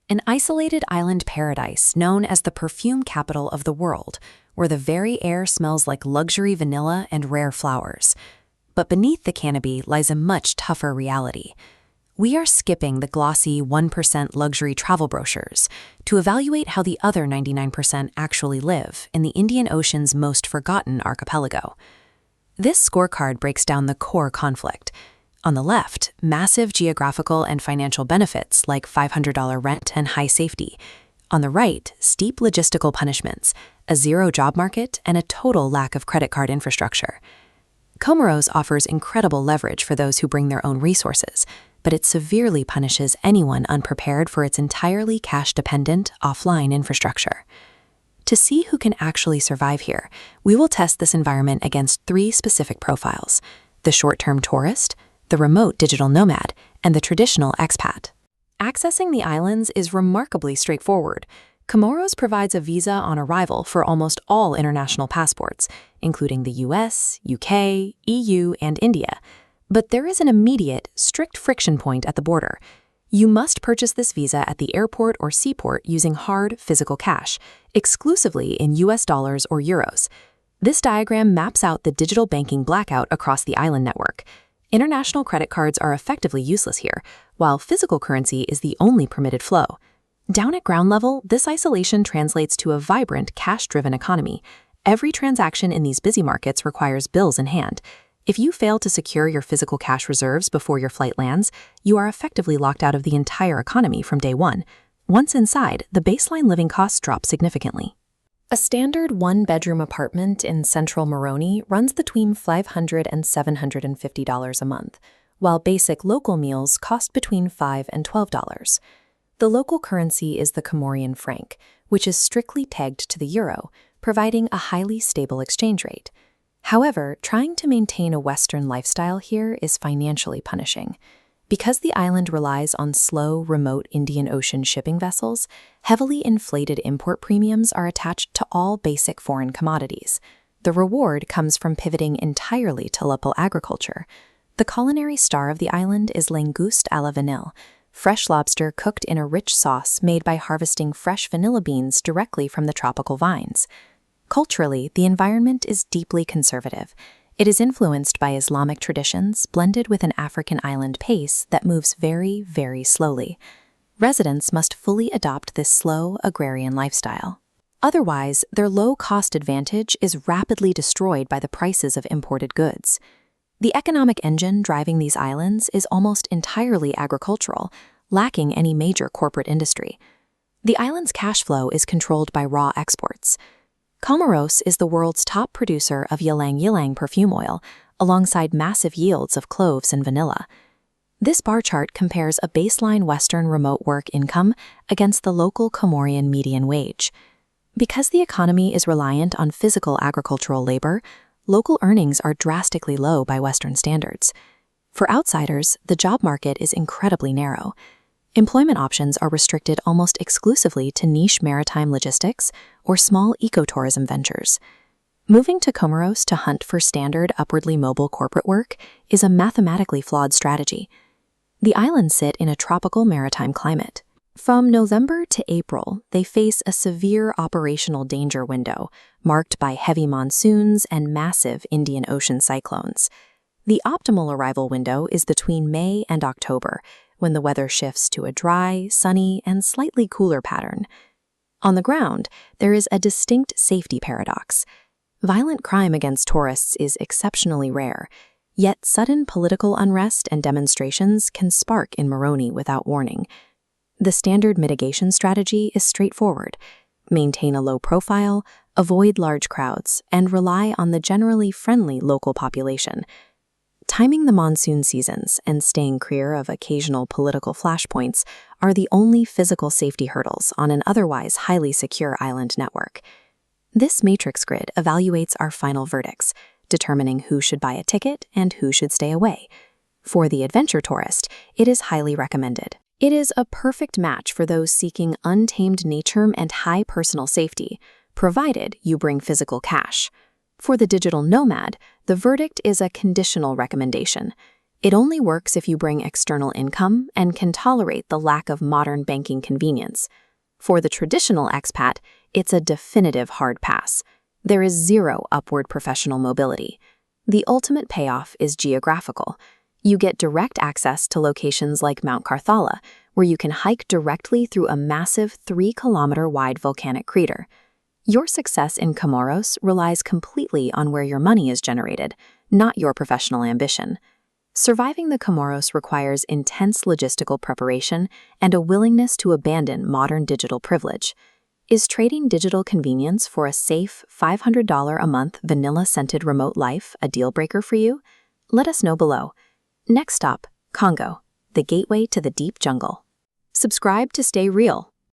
an isolated island paradise known as the perfume capital of the world, where the very air smells like luxury vanilla and rare flowers. But beneath the canopy lies a much tougher reality. We are skipping the glossy 1% luxury travel brochures to evaluate how the other 99% actually live in the Indian Ocean's most forgotten archipelago. This scorecard breaks down the core conflict. On the left, massive geographical and financial benefits like $500 rent and high safety. On the right, steep logistical punishments, a zero job market, and a total lack of credit card infrastructure. Comoros offers incredible leverage for those who bring their own resources, but it severely punishes anyone unprepared for its entirely cash-dependent, offline infrastructure. To see who can actually survive here, we will test this environment against 3 specific profiles: the short-term tourist, the remote digital nomad, and the traditional expat. Accessing the islands is remarkably straightforward. Comoros provides a visa on arrival for almost all international passports, including the US, UK, EU, and India. But there is an immediate, strict friction point at the border. You must purchase this visa at the airport or seaport using hard, physical cash, exclusively in US dollars or euros. This diagram maps out the digital banking blackout across the island network. International credit cards are effectively useless here, while physical currency is the only permitted flow. Down at ground level, this isolation translates to a vibrant, cash-driven economy. Every transaction in these busy markets requires bills in hand. If you fail to secure your physical cash reserves before your flight lands, you are effectively locked out of the entire economy from day one. Once inside, the baseline living costs drop significantly. A standard one-bedroom apartment in central Moroni runs between $500 and $750 a month, while basic local meals cost between $5 and $12. The local currency is the Comorian franc, which is strictly pegged to the euro, providing a highly stable exchange rate. However, trying to maintain a Western lifestyle here is financially punishing. Because the island relies on slow, remote Indian Ocean shipping vessels, heavily inflated import premiums are attached to all basic foreign commodities. The reward comes from pivoting entirely to local agriculture. The culinary star of the island is langouste à la vanille, fresh lobster cooked in a rich sauce made by harvesting fresh vanilla beans directly from the tropical vines. Culturally, the environment is deeply conservative. It is influenced by Islamic traditions blended with an African island pace that moves very, very slowly. Residents must fully adopt this slow, agrarian lifestyle. Otherwise, their low-cost advantage is rapidly destroyed by the prices of imported goods. The economic engine driving these islands is almost entirely agricultural, lacking any major corporate industry. The island's cash flow is controlled by raw exports. Comoros is the world's top producer of Ylang-Ylang perfume oil, alongside massive yields of cloves and vanilla. This bar chart compares a baseline Western remote work income against the local Comorian median wage. Because the economy is reliant on physical agricultural labor, local earnings are drastically low by Western standards. For outsiders, the job market is incredibly narrow. Employment options are restricted almost exclusively to niche maritime logistics or small ecotourism ventures. Moving to Comoros to hunt for standard upwardly mobile corporate work is a mathematically flawed strategy. The islands sit in a tropical maritime climate. From November to April, they face a severe operational danger window, marked by heavy monsoons and massive Indian Ocean cyclones. The optimal arrival window is between May and October, when the weather shifts to a dry, sunny, and slightly cooler pattern. On the ground, there is a distinct safety paradox. Violent crime against tourists is exceptionally rare, yet sudden political unrest and demonstrations can spark in Moroni without warning. The standard mitigation strategy is straightforward: maintain a low profile, avoid large crowds, and rely on the generally friendly local population. Timing the monsoon seasons and staying clear of occasional political flashpoints are the only physical safety hurdles on an otherwise highly secure island network. This matrix grid evaluates our final verdicts, determining who should buy a ticket and who should stay away. For the adventure tourist, it is highly recommended. It is a perfect match for those seeking untamed nature and high personal safety, provided you bring physical cash. For the digital nomad, the verdict is a conditional recommendation. It only works if you bring external income and can tolerate the lack of modern banking convenience. For the traditional expat, it's a definitive hard pass. There is zero upward professional mobility. The ultimate payoff is geographical. You get direct access to locations like Mount Carthala, where you can hike directly through a massive 3-kilometer-wide volcanic crater. Your success in Comoros relies completely on where your money is generated, not your professional ambition. Surviving the Comoros requires intense logistical preparation and a willingness to abandon modern digital privilege. Is trading digital convenience for a safe $500 a month vanilla-scented remote life a deal-breaker for you? Let us know below. Next stop, Congo, the gateway to the deep jungle. Subscribe to stay real.